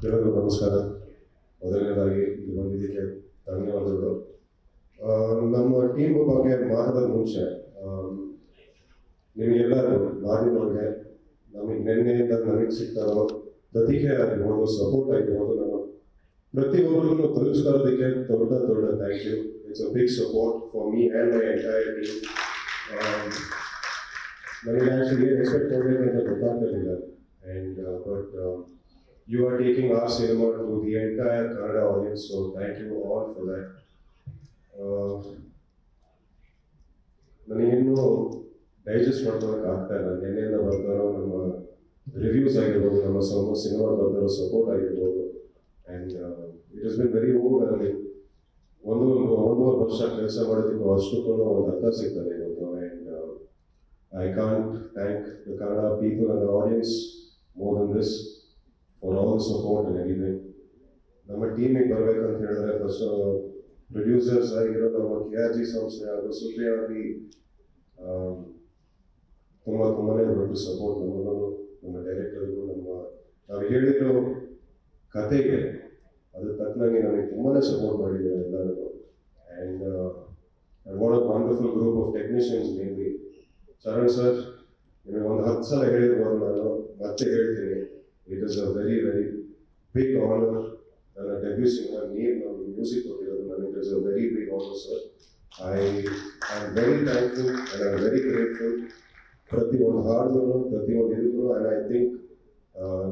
ಎಲ್ಲರಿಗೂ ನಮಸ್ಕಾರ. ಮೊದಲನೇದಾಗಿ ಇಲ್ಲಿ ಬಂದಿದ್ದಕ್ಕೆ ಧನ್ಯವಾದಗಳು. ನಮ್ಮ ಟೀಮ್ ಬಗ್ಗೆ ಮಾತಾಡೋದ ಮುಂಚೆ ನಿಮಗೆಲ್ಲರೂ ಮಾಧ್ಯಮಗಳಿಗೆ ನಮಗೆ ನಿನ್ನೆಯಿಂದ ನನಗೆ ಸಿಗ್ತಾರೋ ಪ್ರತಿಕ್ರಿಯೆ ಆಗಿರ್ಬೋದು, ಸಪೋರ್ಟ್ ಆಗಿರ್ಬೋದು, ನಮ್ಮ ಪ್ರತಿಯೊಬ್ಬರಿಗೂ ತಲುಪಿಸ್ಕೊಳ್ಳೋದಕ್ಕೆ ದೊಡ್ಡ ದೊಡ್ಡ thank you. It's a big support for me and my entire team. ನನಗೆ ಆ್ಯಕ್ಚುಲಿ ಎಕ್ಸ್ಪೆಕ್ಟ್ ಮಾಡಬೇಕಂತ ಗೊತ್ತಾಗ್ತಿರಲಿಲ್ಲ. And but you are taking our cinema to the entire Kannada audience, so thank you all for that. ನನಗಿನ್ನೂ digest ಮಾಡ್ಕೊಳಕ್ಕೆ ಆಗ್ತಾ ಇಲ್ಲ. ನಿನ್ನೆಯಿಂದ ಬರ್ತಾರೋ ನಮ್ಮ ರಿವ್ಯೂಸ್ ಆಗಿರ್ಬೋದು, ನಮ್ಮ ಸಿನಿಮಾ ಬರ್ತಾರೋ ಸಪೋರ್ಟ್ ಆಗಿರ್ಬೋದು, and it is been very overwhelming. ಒಂದೂವರೆ ವರ್ಷ ಕೆಲಸ ಮಾಡೋದಕ್ಕೂ ಅಷ್ಟಕ್ಕೂ ಒಂದು ಅರ್ಥ ಸಿಗ್ತದೆ ಇವತ್ತು. And I can't thank the Kannada people and the audience more than this for all the support and everything. ನಮ್ಮ ಟೀಮಿಗೆ ಬರಬೇಕಂತ ಹೇಳಿದ್ರೆ ಫಸ್ಟ್ ಪ್ರೊಡ್ಯೂಸರ್ಸ್ ಆಗಿರೋ ನಮ್ಮ KRG ಸಂಸ್ಥೆ ಹಾಗೂ ಸುಪ್ರಿಯಾಗಿ ತುಂಬಾ ದೊಡ್ಡ ಸಪೋರ್ಟ್ ನಮಗೂ, ನಮ್ಮ ಡೈರೆಕ್ಟರ್ಗೂ, ನಾವು ಹೇಳಿರೋ ಕತೆಗೆ ಅದು ತಕ್ಕನಾಗಿ ನಮಗೆ ತುಂಬಾ ಸಪೋರ್ಟ್ ಮಾಡಿದ್ದಾರೆ ಎಲ್ಲರಿಗೂ. And what a wonderful group of technicians. Mainly Charan sir, ನಿಮಗೆ ಒಂದು 10 ಸಲ ಹೇಳಿರ್ಬೋದು, ನಾನು ಮತ್ತೆ ಹೇಳ್ತೀನಿ. It is a very, very big honor and a debut singer name of music. It is a very big honor, sir. I am very thankful and I am very grateful. Prati one hard one, Prati one idu, and I think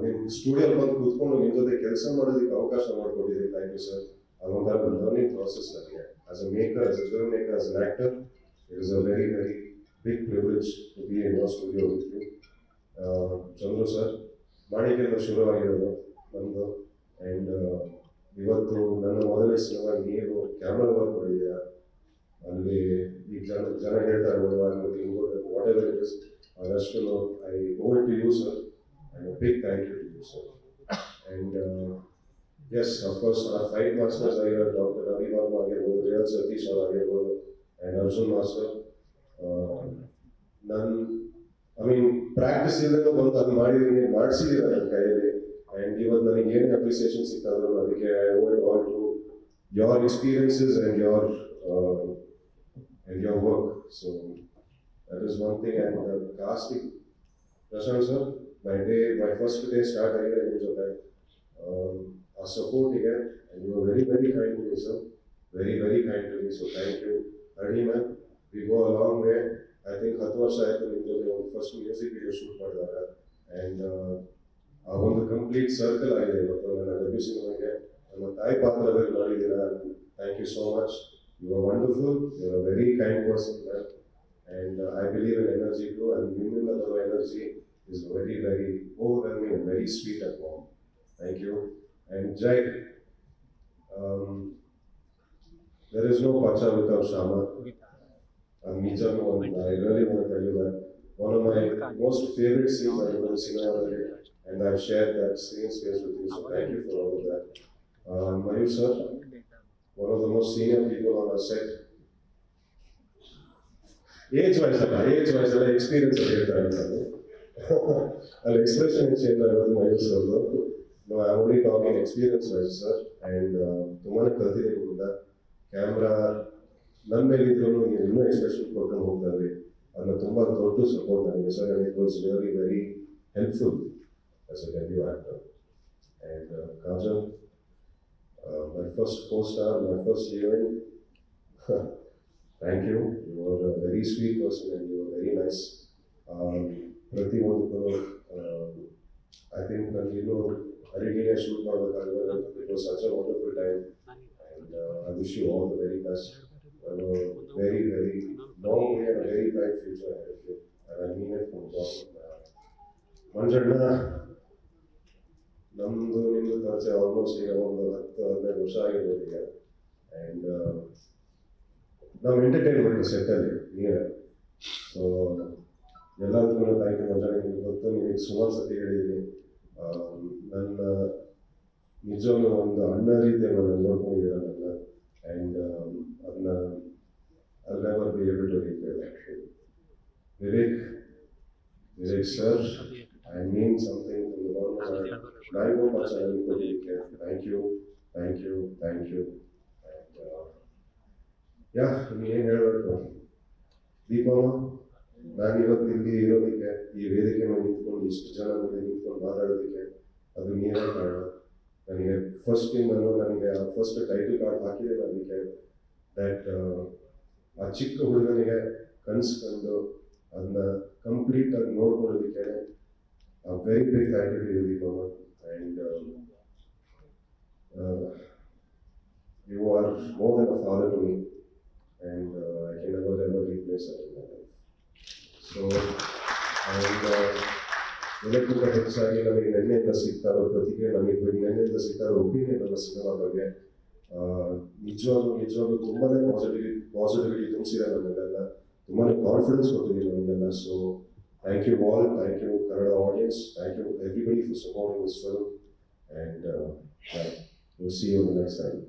in studio ಬಂದು ಕೂತ್ಕೊಂಡು ನಿಮ್ಮ ಜೊತೆ ಕೆಲಸ ಮಾಡೋದಕ್ಕೆ ಅವಕಾಶ ಮಾಡಿಕೊಟ್ಟಿದ್ದೀರಿ. Thank you, sir. ಅದೊಂಥರ learning process ನನಗೆ. As a maker, as a filmmaker, as an actor, it is a very, very big privilege to be in your studio with you. Chandru sir, ಮಾಣಿಕ್ಯದಿಂದ ಶುರುವಾಗಿರೋದು ನಮ್ಮದು. ಆ್ಯಂಡ್ ಇವತ್ತು ನನ್ನ ಮೊದಲನೇ cinema ನೀವು camera work ಮಾಡಿದ್ದೀರಾ. ಅಲ್ಲಿ ಈಗ ಜನ ಹೇಳ್ತಾ ಇರ್ಬೋದು ವಾಟ್ ಎವರ್ ಇಟ್ ಇಸ್, ಅದಷ್ಟು I owe to you sir, and big thank you to you sir. And yes, of course fight masters ಆಗಿರೋ ಡಾಕ್ಟರ್ ರವಿ ವರ್ಮ ಆಗಿರ್ಬೋದು, ರಿಯಲ್ ಸತೀಶ್ ಅವ್ರು ಆಗಿರ್ಬೋದು, ಆ್ಯಂಡ್ ಅರ್ಜುನ್ ಮಾಸ್ಟರ್. ಪ್ರಾಕ್ಟೀಸ್ ಇಲ್ಲದೆ ಬಂದು ಅದು ಮಾಡಿದ್ದೀನಿ, ಮಾಡಿಸಿದ್ದೀರ ನನ್ನ ಕೈಯಲ್ಲಿ. ಆ್ಯಂಡ್ ಇವತ್ತು ನನಗೆ ಏನು ಅಪ್ರಿಸಿಯೇಷನ್ ಸಿಗ್ತಾದ್ರು ಅದಕ್ಕೆ I owe it all to your experiences and your work. So that is one thing. And casting Prashant sir, my first day start ಆಗಿದೆ ನಿಮ್ಮ ಜೊತೆ. ಆ ಸಪೋರ್ಟಿಗೆ and you are very very kind to me sir, very very kind to me. So thank you. Hari ma'am, we go a long way. I think 10 ವರ್ಷ ಆಯಿತು ನಿಮ್ಮ ಜೊತೆ ಒಂದು ಫಸ್ಟ್ ಮ್ಯೂಸಿಕ್ ವಿಡಿಯೋ ಶೂಟ್ ಮಾಡಿದಾಗ. ಆ್ಯಂಡ್ ಆ ಒಂದು ಕಂಪ್ಲೀಟ್ ಸರ್ಕಲ್ ಆಗಿದೆ ಇವತ್ತು ನನ್ನ ಡೆಬ್ಯೂ ಸಿನಿಮಾಗೆ. ನಮ್ಮ ತಾಯಿ ಪಾತ್ರದಲ್ಲಿ ಮಾಡಿದ್ದೀರಾ. Thank you so much. You are wonderful, you are a very kind person ma'am. And I believe in energy too, and ನಿಮ್ಮಿಂದ ಬರೋ energy is very very overwhelming and very sweet and warm. Thank you. And Jai, there is no Pacha without Shama. I really want to tell you that one of my most favorite scenes I have cinema, and I've shared that screen space with you. So thank you for all of that. Mayur sir, one of the most senior people on our set. Age-wise, experience of the expression change Mayur sir. No, I'm only talking experience-wise, sir. And tumhare kaltide hoda camera ನನ್ನ ಮೇಲಿದ್ರು ನೀವು ಇನ್ನೂ expression ಕೊಡ್ಕೊಂಡು ಹೋಗ್ತಾ ಇದ್ರಿ. ಅದನ್ನ ತುಂಬ ದೊಡ್ಡ support ನನಗೆ ಸರ್. It was really very helpful as a debut actor. And Kajal, my first co-star, my first heroine, thank you. You are a very sweet person and you are very nice. ಪ್ರತಿಯೊಂದು I think ನನಗೆ ಇನ್ನೂ ಅರಿಗಿನೇ shoot ಮಾಡಬೇಕಾದ್ರೆ it was such a wonderful time. And I wish you all the very best. Very, very long way and a very bright future ahead of you. And I mean it from the bottom of my heart. Manjanna, ನಮ್ಮದು ನಿಮ್ಮದು ಪರಿಚಯ almost ಈಗ ಒಂದು 10-15 ವರ್ಷ ಆಗಿರ್ಬೋದು ಈಗ. And ನಾವು entertainment ಸೆಟ್ಟಲ್ಲಿ ನೀವೇ. ಸೊ ಎಲ್ಲದಕ್ಕೂ ಥ್ಯಾಂಕ್ ಯು ಮಂಜಣ್ಣ. ನಿಮ್ಗೆ ಗೊತ್ತು, ನಿಮಗೆ ಸುಮಾರು ಸತಿ ಹೇಳಿದ್ದೀನಿ. ನನ್ನ ನಿಜವಾಗ್ಲೂ ಒಂದು ಅಣ್ಣ ರೀತಿಯ ನನ್ನ ನೋಡ್ಕೊಂಡಿದ್ದೀರ ನನ್ನ. ಆ್ಯಂಡ್ ಅದನ್ನ I'll never be able to repay that. Vivek sir, I mean something from the bottom mango ಪಚ್ಚ ನನಗೆ ಕೊಡಲಿಕ್ಕೆ ಥ್ಯಾಂಕ್ ಯು ಯಾ ಏನು ಹೇಳಬೇಕು ದೀಪಮ್ಮ, ನಾನು ಇವತ್ತು ಇಲ್ಲಿ ಇರೋದಕ್ಕೆ, ಈ ವೇದಿಕೆ ಮೇಲೆ ನಿಂತ್ಕೊಂಡು ಇಷ್ಟು ಜನ ಮುಂದೆ ನಿಂತ್ಕೊಂಡು ಮಾತಾಡೋದಕ್ಕೆ ಅದು ನೀವೇ ಕಾರಣ. ನನಗೆ ನನಗೆ ಫಸ್ಟ್ ಟೈಟಲ್ ಕಾರ್ಡ್ ಹಾಕಿದೆ ಅದಕ್ಕೆ ದಟ್ ಆ ಚಿಕ್ಕ ಹುಡುಗನಿಗೆ ಕನ್ಸ್ಕೊಂಡು ಅದನ್ನ ಕಂಪ್ಲೀಟ್ ಆಗಿ ನೋಡ್ಕೊಳ್ಳೋದಕ್ಕೆ very very thank you Deepamma. And you are more than a father to me and I can never replace it in my life. So and ಎಲ್ಲಕ್ಕಿಂತ ಹೆಚ್ಚಾಗಿ ನಮಗೆ ನೆನ್ನೆಯಿಂದ ಸಿಗ್ತಾರೋ ಪ್ರತಿಕ್ರಿಯೆ, ನಮಗೆ ನೆನ್ನೆಯಿಂದ ಸಿಗ್ತಾರೋ ಒಪಿನಿಯನ್ ನಮ್ಮ ಸಿನಿಮಾ ಬಗ್ಗೆ ನಿಜವಾಗ್ಲೂ ತುಂಬಾ ಪಾಸಿಟಿವಿಟಿ ತುಂಬಿಸಿದೆ ನಮಗೆಲ್ಲ, ತುಂಬಾ ಕಾನ್ಫಿಡೆನ್ಸ್ ಕೊಟ್ಟಿದೆ ನಮಗೆಲ್ಲ. So thank you all, thank you Kannada audience, thank you everybody for supporting this film, and will see you next time.